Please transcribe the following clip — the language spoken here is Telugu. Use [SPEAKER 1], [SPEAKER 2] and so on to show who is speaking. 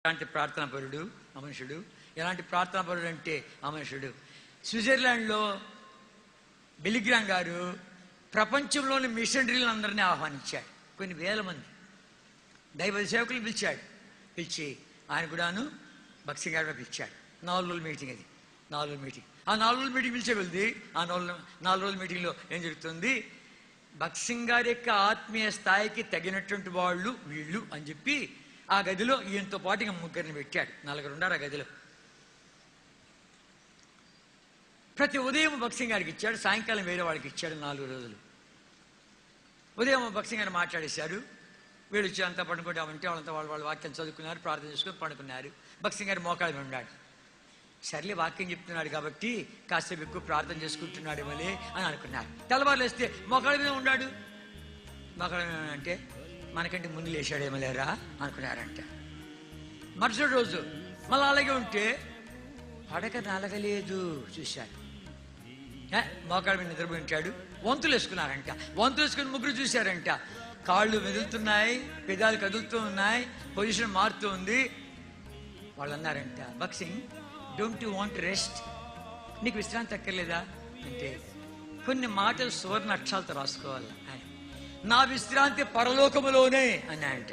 [SPEAKER 1] ఎలాంటి ప్రార్థనాపరుడు ఆ మనుషుడు, ఎలాంటి ప్రార్థనాపరుడు అంటే ఆ మనుషుడు. స్విట్జర్లాండ్లో బిలిగ్రామ్ గారు ప్రపంచంలోని మిషనరీలను అందరినీ ఆహ్వానించాడు. కొన్ని వేల మంది దైవ సేవకులు పిలిచి ఆయన కూడాను భక్సింగ్ గారు పిలిచాడు. 4 రోజుల మీటింగ్ అది. 4 రోజుల మీటింగ్. ఆ 4 రోజుల మీటింగ్ పిలిచే వెళ్ది. ఆ 4 రోజుల మీటింగ్లో ఏం జరుగుతుంది, భక్సింగ్ గారి యొక్క ఆత్మీయ స్థాయికి తగినటువంటి వాళ్ళు వీళ్ళు అని చెప్పి ఆ గదిలో ఈయనతో పాటు ఇంకా 3 పెట్టాడు. 4 ఉన్నారు ఆ గదిలో. ప్రతి ఉదయం భక్సింగ్ గారికి ఇచ్చాడు, సాయంకాలం వేరే వాళ్ళకి ఇచ్చాడు. 4 రోజులు. ఉదయం భక్సింగ్ గారు మాట్లాడేశారు. వీళ్ళు వచ్చి అంతా పడుకుంటామంటే వాళ్ళంతా వాళ్ళ వాక్యం చదువుకున్నారు, ప్రార్థన చేసుకుని పడుకున్నారు. భక్సింగ్ గారు మోకాళ్ళ మీద ఉన్నాడు. సర్లే వాక్యం చెప్తున్నాడు కాబట్టి కాసేపు ఎక్కువ ప్రార్థన చేసుకుంటున్నాడు మళ్ళీ అని అనుకున్నారు. తెల్లవారులు వేస్తే మోకాళ్ళ మీద ఉన్నాడు. మోకాళ్ళ మీద అంటే మనకంటే ముందు లేచాడేమో లేరా అనుకున్నారంట. మరుసటి రోజు మళ్ళీ అలాగే ఉంటే పడక నలగలేదు. చూశారు, మోకాళ్ళ మీద నిద్రపోయి ఉంటాడు. వంతులు వేసుకున్నారంట. వంతులు వేసుకుని 3 చూశారంట. కాళ్ళు మెదులుతున్నాయి, పెదాలు కదులుతూ ఉన్నాయి, పొజిషన్ మారుతూ ఉంది. వాళ్ళు అన్నారంట, భక్సింగ్ డోంట్ యూ వాంట్ రెస్ట్, నీకు విశ్రాంతి అక్కర్లేదా అంటే కొన్ని మాటలు సువర్ణ అక్షరాలతో రాసుకోవాలి. నా విశ్రాంతి పరలోకములోనే అన్నాయంట.